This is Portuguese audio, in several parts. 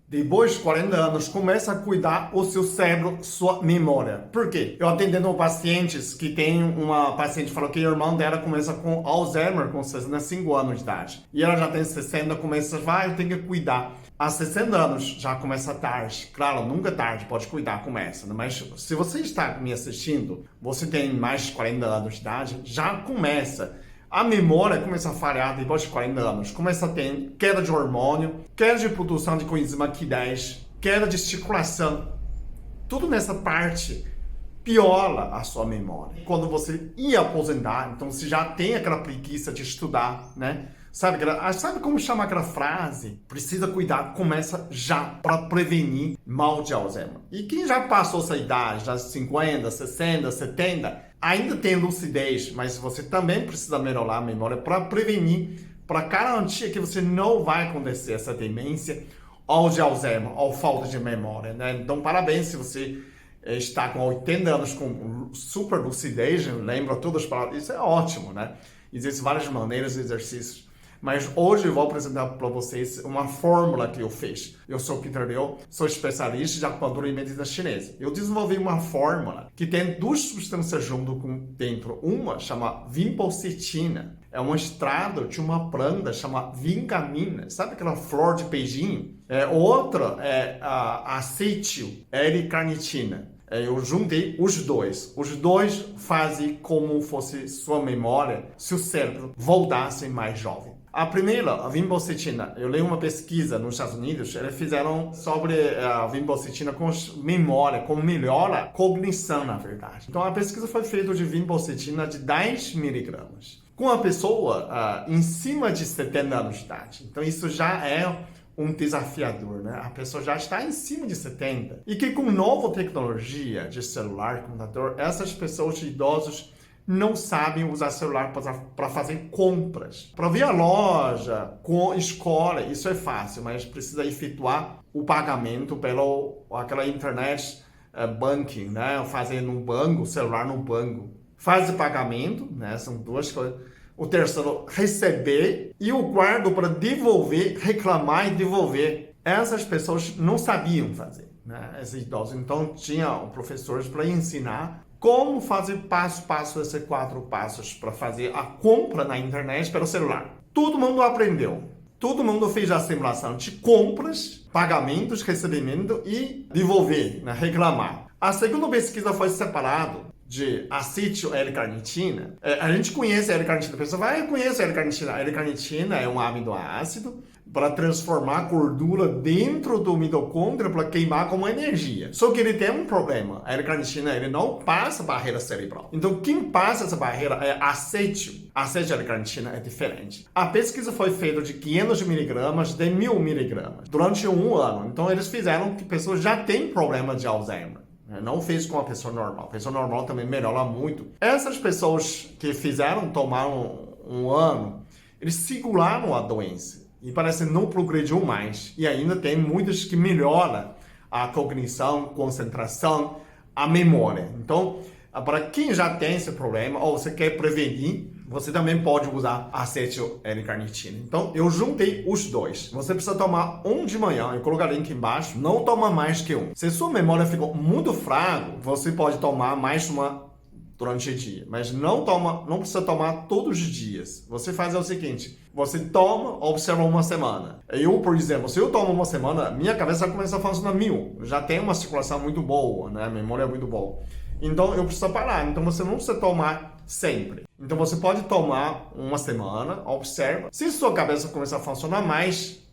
Depois de 40 anos, começa a cuidar o seu cérebro, sua memória. Por quê? Eu atendendo pacientes que tem uma paciente falou que o irmão dela começa com Alzheimer com 65 anos de idade. E ela já tem 60, começa, eu tenho que cuidar. Há 60 anos já começa tarde. Claro, nunca é tarde, pode cuidar, começa. Mas se você está me assistindo, você tem mais de 40 anos de idade, já começa. A memória começa a falhar depois de 40 anos. Começa a ter queda de hormônio, queda de produção de coenzima Q10, queda de circulação. Tudo nessa parte piola a sua memória. Quando você ia aposentar, então você já tem aquela preguiça de estudar, né? Sabe como chama aquela frase? Precisa cuidar, começa já para prevenir mal de Alzheimer. E quem já passou essa idade, já 50, 60, 70, ainda tem lucidez, mas você também precisa melhorar a memória para prevenir, para garantir que você não vai acontecer essa demência ou de Alzheimer, ou falta de memória, né? Então, parabéns se você está com 80 anos com super lucidez, lembra todas as palavras, isso é ótimo, né? Existem várias maneiras de exercícios. Mas hoje eu vou apresentar para vocês uma fórmula que eu fiz. Eu sou Peter Liu, sou especialista de acupuntura e medicina chinesa. Eu desenvolvi uma fórmula que tem duas substâncias junto com dentro. Uma chama vinpocettina. É um extrato de uma planta chama vincamina. Sabe aquela flor de beijinho? Outra é a acetil L-carnitina. Eu juntei os dois. Os dois fazem como fosse sua memória, seu cérebro voltasse mais jovem. A primeira, a vinpocettina, eu li uma pesquisa nos Estados Unidos, eles fizeram sobre a vinpocettina com memória, como melhora a cognição, na verdade. Então, a pesquisa foi feita de vinpocettina de 10 miligramas. Com a pessoa em cima de 70 anos de idade. Então, isso já é um desafiador, né? A pessoa já está em cima de 70. E que com nova tecnologia de celular, computador, essas pessoas idosos não sabem usar celular para fazer compras. Para vir à loja, com escola, isso é fácil, mas precisa efetuar o pagamento pela aquela internet banking, né? Fazer no banco, celular no banco. Faz o pagamento, né? São duas coisas. O terceiro, receber. E o quarto, para devolver, reclamar e devolver. Essas pessoas não sabiam fazer, né? Esses idosos. Então, tinha professores para ensinar como fazer passo a passo esses 4 passos para fazer a compra na internet pelo celular. Todo mundo aprendeu. Todo mundo fez a simulação de compras, pagamentos, recebimento e devolver, né? Reclamar. A segunda pesquisa foi separado de acetil L-carnitina. A gente conhece a L-carnitina, a pessoa vai conhecer a L-carnitina. A L-carnitina é um aminoácido para transformar a gordura dentro do mitocôndrio para queimar como energia. Só que ele tem um problema. A L-carnitina, ele não passa a barreira cerebral. Então, quem passa essa barreira é acetil. A acetil L-carnitina é diferente. A pesquisa foi feita de 500 miligramas de 1000 miligramas durante um ano. Então, eles fizeram que pessoas já têm problema de Alzheimer. Não fez com a pessoa normal. A pessoa normal também melhora muito. Essas pessoas que fizeram tomar um ano, eles seguraram a doença. E parece que não progrediu mais. E ainda tem muitas que melhoram a cognição, concentração, a memória. Então, para quem já tem esse problema, ou você quer prevenir, você também pode usar acetil L-carnitina. Então, eu juntei os dois. Você precisa tomar um de manhã, eu coloquei o link embaixo, não toma mais que um. Se sua memória ficou muito fraca, você pode tomar mais uma durante o dia, mas não precisa tomar todos os dias. Você faz o seguinte, você toma, observa uma semana. Eu, por exemplo, se eu tomo uma semana, minha cabeça começa a funcionar 1000. Já tem uma circulação muito boa, né? A memória é muito boa. Então, eu preciso parar. Então, você não precisa tomar sempre. Então, você pode tomar uma semana, observa. Se sua cabeça começar a funcionar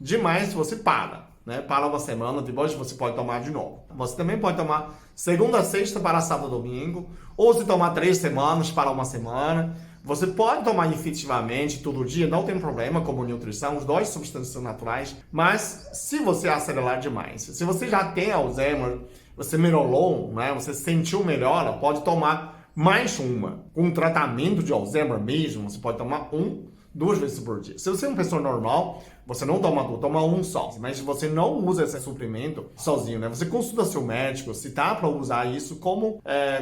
demais, você para. Né? Para uma semana, depois você pode tomar de novo. Você também pode tomar segunda a sexta para sábado e domingo, ou se tomar 3 semanas para uma semana. Você pode tomar efetivamente todo dia, não tem problema, como nutrição, os dois substâncias naturais, mas se você acelerar demais, se você já tem Alzheimer, você melhorou, né? Você sentiu melhora, pode tomar mais uma. Com tratamento de Alzheimer mesmo, você pode tomar 2 vezes por dia. Se você é uma pessoa normal, você não toma 2, toma 1 só. Mas você não usa esse suplemento sozinho, né? Você consulta seu médico se dá para usar isso como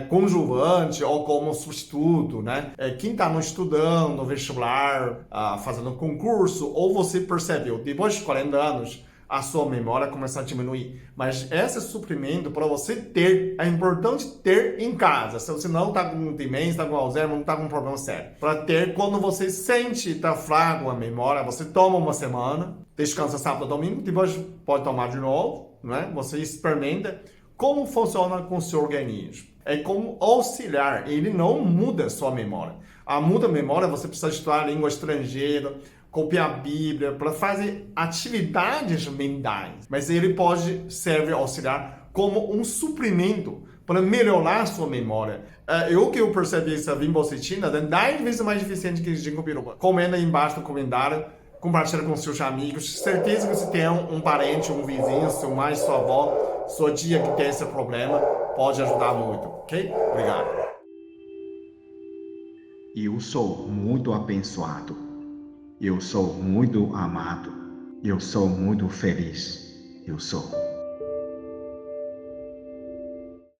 conjuvante ou como substituto, né? Quem está estudando no vestibular, fazendo concurso, ou você percebeu, depois de 40 anos, a sua memória começa a diminuir. Mas esse suprimento, para você ter, é importante ter em casa. Se você não está com demência, está com Alzheimer, não está com um problema sério. Para ter, quando você sente está fraco a memória, você toma uma semana, descansa sábado e domingo, depois pode tomar de novo, né? Você experimenta como funciona com o seu organismo. É como auxiliar, ele não muda a sua memória. A muda a memória, você precisa estudar língua estrangeira, copiar a Bíblia, para fazer atividades mentais. Mas ele pode servir auxiliar como um suprimento para melhorar a sua memória. O que eu percebi essa vinbocetina é 10 vezes mais eficiente que ginkgo biloba. Comenta aí embaixo no comentário, compartilha com seus amigos. Certeza que você tem um parente, um vizinho, seu mãe, sua avó, sua tia que tem esse problema, pode ajudar muito, ok? Obrigado. Eu sou muito abençoado. Eu sou muito amado. Eu sou muito feliz. Eu sou.